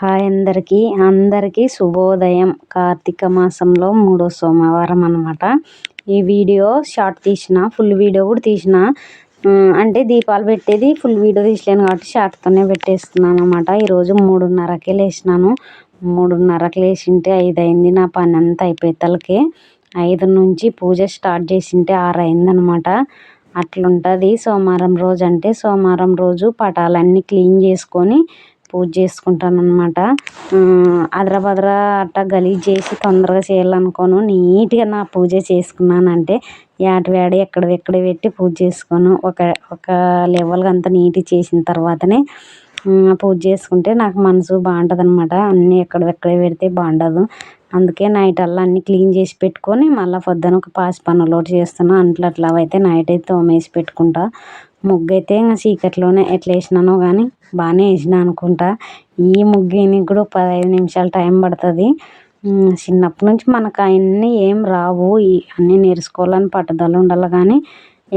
Hi అందరికీ శుభోదయం. కార్తీక మాసంలో 3వ సోమవారం అన్నమాట. ఈ వీడియో షార్ట్ తీసిన, ఫుల్ వీడియో కూడా తీసిన. అంటే దీపాలు పెట్టేది ఫుల్ వీడియో తీసలేను కాబట్టి షార్ట్తోనే పెట్టేస్తున్నాను అన్నమాట. ఈరోజు 3:30కే లేచినాను. 3:30కి లేచింటే 5 అయింది. నా పని అంతా అయిపోయేతలకే 5 నుంచి పూజ స్టార్ట్ చేసింటే 6 అయిందనమాట. అట్లుంటుంది సోమవారం రోజు. అంటే సోమవారం రోజు పటాలన్నీ క్లీన్ చేసుకొని పూజ చేసుకుంటాను అనమాట. అద్రభద్ర అట్ట గలీజ్ చేసి తొందరగా చేయాలనుకోను. నీట్గా నా పూజ చేసుకున్నానంటే యాటవేడ ఎక్కడ పెట్టి పూజ చేసుకోను. ఒక లెవెల్గా అంతా నీట్గా చేసిన తర్వాతనే పూజ చేసుకుంటే నాకు మనసు బాగుంటుంది అనమాట. అన్నీ ఎక్కడెక్కడే పెడితే బాగుండదు. అందుకే నైట్ అలా అన్నీ క్లీన్ చేసి పెట్టుకొని మళ్ళీ పొద్దున ఒక పాసి పనులు ఒకటి చేస్తున్నా. అంట్లు అట్లా అయితే నైట్ అయితే తోమేసి పెట్టుకుంటా. ముగ్గు అయితే ఇంకా చీకట్లోనే ఎట్లా వేసినానో కానీ బాగానే వేసిన అనుకుంటా. ఈ ముగ్గు వేయడానికి కూడా 15 నిమిషాలు టైం పడుతుంది. చిన్నప్పటి నుంచి మనకు అవన్నీ ఏం రావు. అన్నీ నేర్చుకోవాలని పట్టుదల ఉండాలి కానీ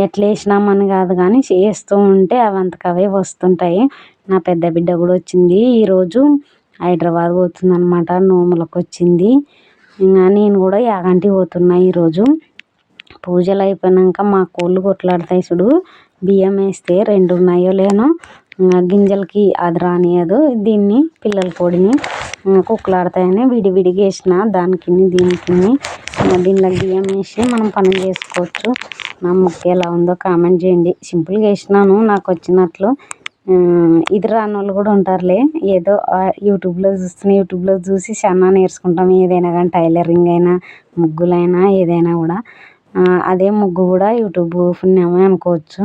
ఎట్లా వేసినామని కాదు కానీ చేస్తూ ఉంటే అవంతకు అవే వస్తుంటాయి. నా పెద్ద బిడ్డ కూడా వచ్చింది ఈరోజు. హైదరాబాద్ పోతుంది అనమాట. నోములకు వచ్చింది. ఇంకా నేను కూడా యాగంటికి పోతున్నా ఈరోజు. పూజలు అయిపోయాక మా కోళ్ళు కొట్లాడతాయి చూడు. బియ్యం వేస్తే 2 ఉన్నాయో లేనో గింజలకి అది రానియదు. దీన్ని పిల్లల పొడిని కుక్కలాడతాయని విడివిడిగా వేసిన. దానికి దీనికి దీనిలో బియ్యం వేసి మనం పనులు చేసుకోవచ్చు. నా ముక్క ఎలా ఉందో కామెంట్ చేయండి. సింపుల్గా వేసినాను నాకు వచ్చినట్లు. ఇది రాని వాళ్ళు కూడా ఉంటారులే. ఏదో యూట్యూబ్లో చూసి చాలా నేర్చుకుంటాం. ఏదైనా కానీ టైలరింగ్ అయినా ముగ్గులైనా ఏదైనా కూడా. అదే ముగ్గు కూడా యూట్యూబ్ పుణ్యమే అనుకోవచ్చు.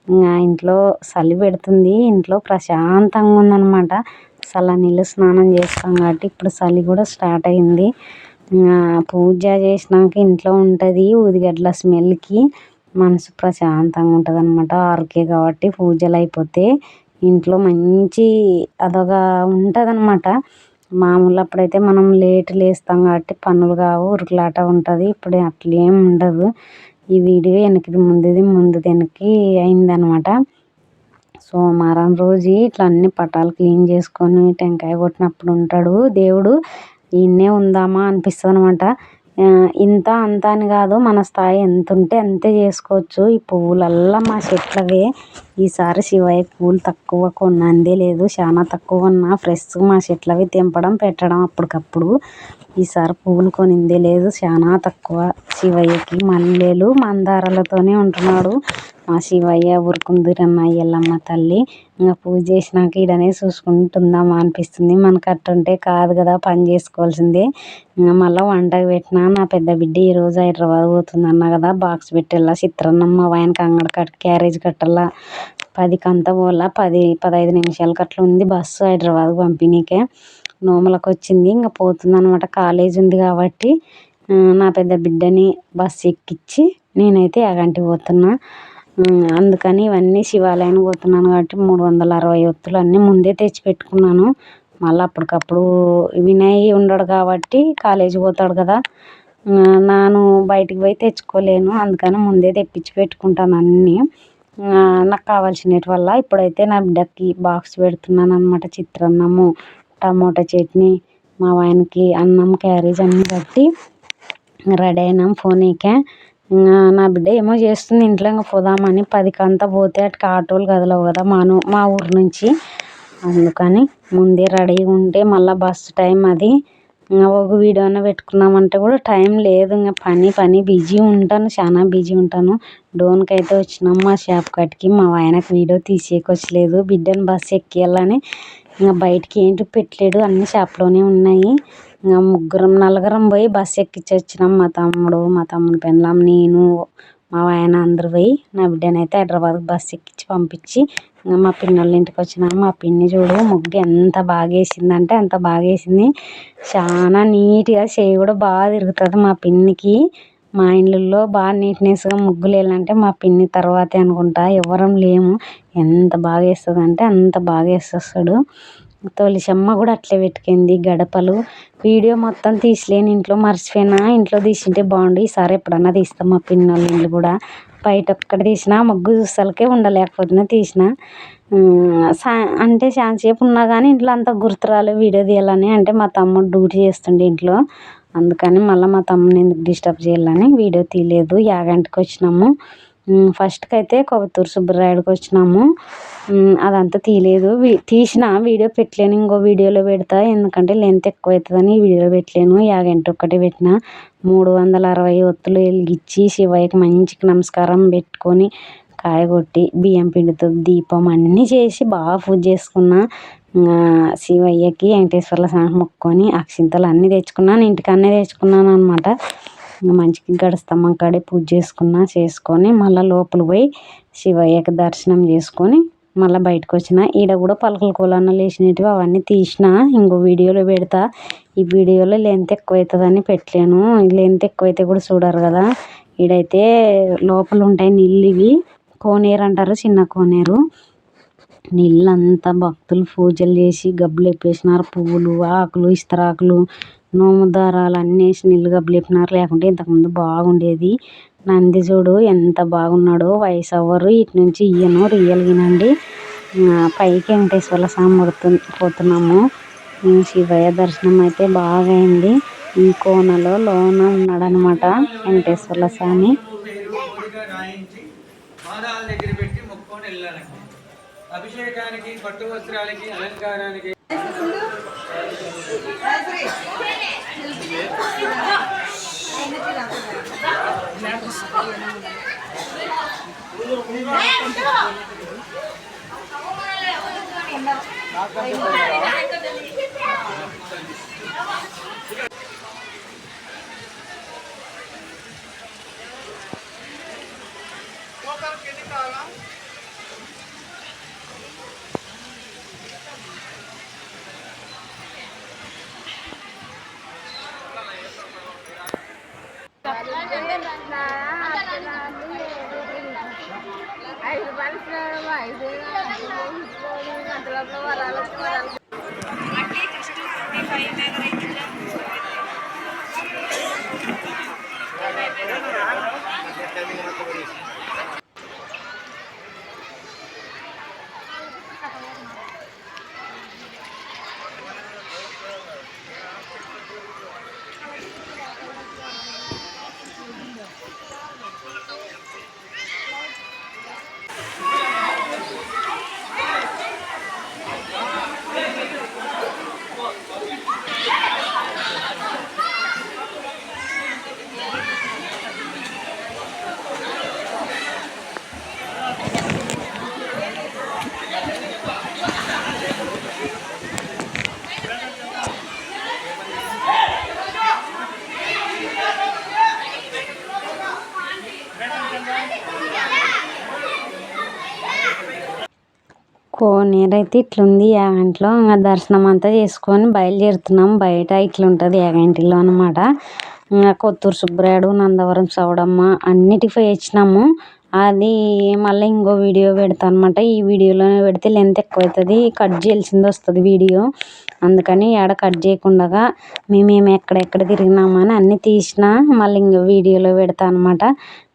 ఇంకా ఇంట్లో చలి పెడుతుంది. ఇంట్లో ప్రశాంతంగా ఉందన్నమాట. చల్లనీళ్ళు స్నానం చేస్తాం కాబట్టి ఇప్పుడు చలి కూడా స్టార్ట్ అయింది. పూజ చేసినాక ఇంట్లో ఉంటుంది. ఉదిగడ్డల స్మెల్కి మనసు ప్రశాంతంగా ఉంటుంది అనమాట. 6కే కాబట్టి పూజలు అయిపోతే ఇంట్లో మంచి అదొక ఉంటుంది అనమాట. మామూలు అప్పుడైతే మనం లేట్ లేస్తాం కాబట్టి పనులు కావు, ఉరుకులాట ఉంటుంది. ఇప్పుడు అట్లేం ఉండదు. ఈ వీడియో ముందు వెనక్కి అయిందనమాట. సోమవారం రోజు ఇట్లా అన్ని పటాలు క్లీన్ చేసుకొని టెంకాయ కొట్టినప్పుడు ఉంటాడు దేవుడు. ఈయన్నే ఉందామా అనిపిస్తుంది అనమాట. ఇంత అంత అని కాదు, మన స్థాయి ఎంత ఉంటే అంతే చేసుకోవచ్చు. ఈ పువ్వులల్లా మా చెట్లవే. ఈసారి శివయ్య పువ్వులు తక్కువ కొన్నందే లేదు. చాలా తక్కువ కొన్నా. ఫ్రెష్ మా చెట్లవి తెంపడం పెట్టడం అప్పటికప్పుడు. ఈసారి పువ్వులు కొనిందే లేదు. చాలా తక్కువ. శివయ్యకి మల్లెలు మందారాలతోనే ఉంటున్నాడు మా శివయ్య. ఊరుకుందిరన్న ఎల్లమ్మ తల్లి. ఇంకా పూజ చేసినాక ఈడనే చూసుకుంటుందామా అనిపిస్తుంది. మనకు అట్టుంటే కాదు కదా, పని చేసుకోవాల్సిందే. ఇంకా మళ్ళీ వంటకు పెట్టినా. నా పెద్ద బిడ్డ ఈరోజు హైదరాబాద్ పోతుంది అన్నా కదా, బాక్స్ పెట్టేలా చిత్రాన్నం మా ఆయనకి అంగడి క్యారేజ్ కట్టాలా. 10కి అంతా పోలా. 10-15 నిమిషాలకి అట్లా ఉంది బస్సు హైదరాబాద్ పంపిణీకే. నోములకు వచ్చింది. ఇంకా పోతుంది అనమాట. కాలేజ్ ఉంది కాబట్టి నా పెద్ద బిడ్డని బస్సు ఎక్కించి నేనైతే యాగంటికి పోతున్నా. అందుకని ఇవన్నీ శివాలయానికి పోతున్నాను కాబట్టి 360 ఒత్తులు అన్నీ ముందే తెచ్చి పెట్టుకున్నాను. మళ్ళీ అప్పటికప్పుడు వినయ్ ఉండడు కాబట్టి కాలేజీ పోతాడు కదా, నాను బయటికి పోయి తెచ్చుకోలేను. అందుకని ముందే తెప్పించి పెట్టుకుంటాను అన్నీ నాకు కావాల్సినటి వల్ల. ఇప్పుడైతే నా బిడ్డకి బాక్స్ పెడుతున్నాను అనమాట. చిత్రాన్నము, టమోటా చట్నీ, మా ఆయనకి అన్నం క్యారేజ్ అన్నీ కట్టి రెడీ అయినాం ఫోన్కే. నా బిడ్డ ఏమో చేస్తుంది ఇంట్లో. ఇంకా పోదామని 10కి అంతా పోతే అటుకి ఆటోలు కదలవు కదా మా ఊరు నుంచి. అందుకని ముందే రెడీగా ఉంటే మళ్ళీ బస్సు టైం అది. ఒక వీడియో అన్న పెట్టుకున్నామంటే కూడా టైం లేదు. ఇంకా పని బిజీ ఉంటాను. చాలా బిజీ ఉంటాను. డోన్కి అయితే వచ్చినాం మా షాప్ కాటికి. మా ఆయనకు వీడియో తీసేయకొచ్చలేదు. బిడ్డను బస్సు ఎక్కియాలని ఇంకా బయటికి ఏంటి పెట్టలేడు. అన్ని షాప్లోనే ఉన్నాయి. ఇంకా నలుగురం పోయి బస్సు ఎక్కించి వచ్చినాం. మా తమ్ముడు పెళ్ళాం, నేను, మా ఆయన అందరూ పోయి నా బిడ్డను అయితే హైదరాబాద్కి బస్సు ఎక్కించి పంపించి ఇంకా మా పిన్నోళ్ళ ఇంటికి వచ్చినాం. మా పిన్ని చూడు ముగ్గు ఎంత బాగా వేసిందంటే అంత బాగా వేసింది. చాలా నీట్గా చేయి కూడా బాగా తిరుగుతుంది మా పిన్నికి. మా ఇళ్ళల్లో బాగా నీట్నెస్గా ముగ్గులు వేయాలంటే మా పిన్ని తర్వాతే అనుకుంటా. ఎవరం లేము. ఎంత బాగా వేస్తుంది అంటే అంత బాగా వేసేస్తాడు. తొలిసమ్మ కూడా అట్లే పెట్టుకుంది గడపలు. వీడియో మొత్తం తీసలేను, ఇంట్లో మర్చిపోయినా. ఇంట్లో తీసింటే బాగుండు, ఈసారి ఎప్పుడన్నా తీస్తాం. మా పిన్ని వాళ్ళ ఇల్లు కూడా బయట ఒక్కటి తీసినా ముగ్గు చూసలకే ఉండలేకపోతున్నా తీసిన. అంటే చాలాసేపు ఉన్నా కానీ ఇంట్లో అంత గుర్తురాలే వీడియో తీయాలని. అంటే మా తమ్ముడు డ్యూటీ చేస్తుండే ఇంట్లో, అందుకని మళ్ళీ మా తమ్ముని ఎందుకు డిస్టర్బ్ చేయాలని వీడియో తీయలేదు. యాగంటికి వచ్చినాము. ఫస్ట్కి అయితే కొవ్వూరు సుబ్బరాయుడికి వచ్చినాము. అదంతా తీయలేదు, తీసిన వీడియో పెట్టలేను. ఇంకో వీడియోలో పెడతా, ఎందుకంటే లెంత్ ఎక్కువ అవుతుందని ఈ వీడియో పెట్టలేను. యాగంటి ఒక్కటే పెట్టిన. 360 ఒత్తులు వెలిగించి శివయ్యకి మంచిగా నమస్కారం పెట్టుకొని కాయ కొట్టి బియ్యం పిండితో దీపం అన్నీ చేసి బాగా పూజ చేసుకున్నా. శివయ్యకి వెంకటేశ్వర్ల స్వామికి మొక్కుకొని అక్షింతలు అన్నీ తెచ్చుకున్నాను, ఇంటికన్నే తెచ్చుకున్నాను అనమాట. మంచిగా గడస్తంభం కాడే పూజ చేసుకొని మళ్ళీ లోపల పోయి శివయ్యకి దర్శనం చేసుకొని మళ్ళీ బయటకు వచ్చిన. ఈడ కూడా పలకల కోలన్నలు వేసినవి అవన్నీ తీసిన, ఇంకో వీడియోలో పెడతా. ఈ వీడియోలో లెంత్ ఎక్కువ అవుతుందని పెట్టలేను, లెంత్ ఎక్కువైతే కూడా చూడరు కదా. ఈడైతే లోపల ఉంటాయి నీళ్ళు, ఇవి కోనేరు అంటారు, చిన్న కోనేరు. నీళ్ళంతా భక్తులు పూజలు చేసి గబ్బులు ఎప్పేసినారు. పువ్వులు, ఆకులు, ఇస్తరాకులు, నోము దారాలు అన్నీ వేసి నీళ్ళు గబ్బులు ఎప్పినారు. లేకుంటే ఇంతకుముందు బాగుండేది. నంది చూడు ఎంత బాగున్నాడో, వయసు అవ్వరు. ఇటు నుంచి ఇయ్యను, రియల్గానండి. పైకి వెంకటేశ్వర్ల స్వామి పోతున్నాము. శివయ్య దర్శనం అయితే బాగా అయింది. ఈ కోనలో లోన ఉన్నాడనమాట వెంకటేశ్వర్ల స్వామి. అభిషేకానికి, పట్టు వస్త్రాలకి, అలంకారానికి కోనేరు అయితే ఇట్లుంది యాగంటిలో. ఇంకా దర్శనం అంతా చేసుకొని బయలుదేరుతున్నాం. బయట ఇట్లుంటుంది యాగంటిలో అనమాట. ఇంకా కొత్తూరు సుబ్బరాయుడు, నందవరం సౌడమ్మ అన్నిటికి పోయి వచ్చినాము. అది మళ్ళీ ఇంకో వీడియో పెడతా అనమాట. ఈ వీడియోలోనే పెడితే లెంత్ ఎక్కువ అవుతుంది, కట్ చేయాల్సింది వస్తుంది వీడియో. అందుకని ఆడ కట్ చేయకుండా మేము ఎక్కడెక్కడ తిరిగినామని అన్నీ తీసిన మళ్ళీ ఇంకో వీడియోలో పెడతా అనమాట.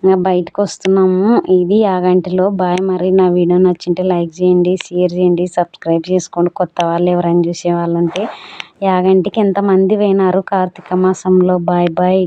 ఇంకా బయటకు వస్తున్నాము. ఇది యాగంటిలో. బాయ్. మరి నా వీడియో నచ్చింటే లైక్ చేయండి, షేర్ చేయండి, సబ్స్క్రైబ్ చేసుకోండి. కొత్త వాళ్ళు ఎవరైనా చూసే వాళ్ళు ఉంటే. యాగంటికి ఎంతమంది పోయినారు కార్తీక మాసంలో. Bye bye.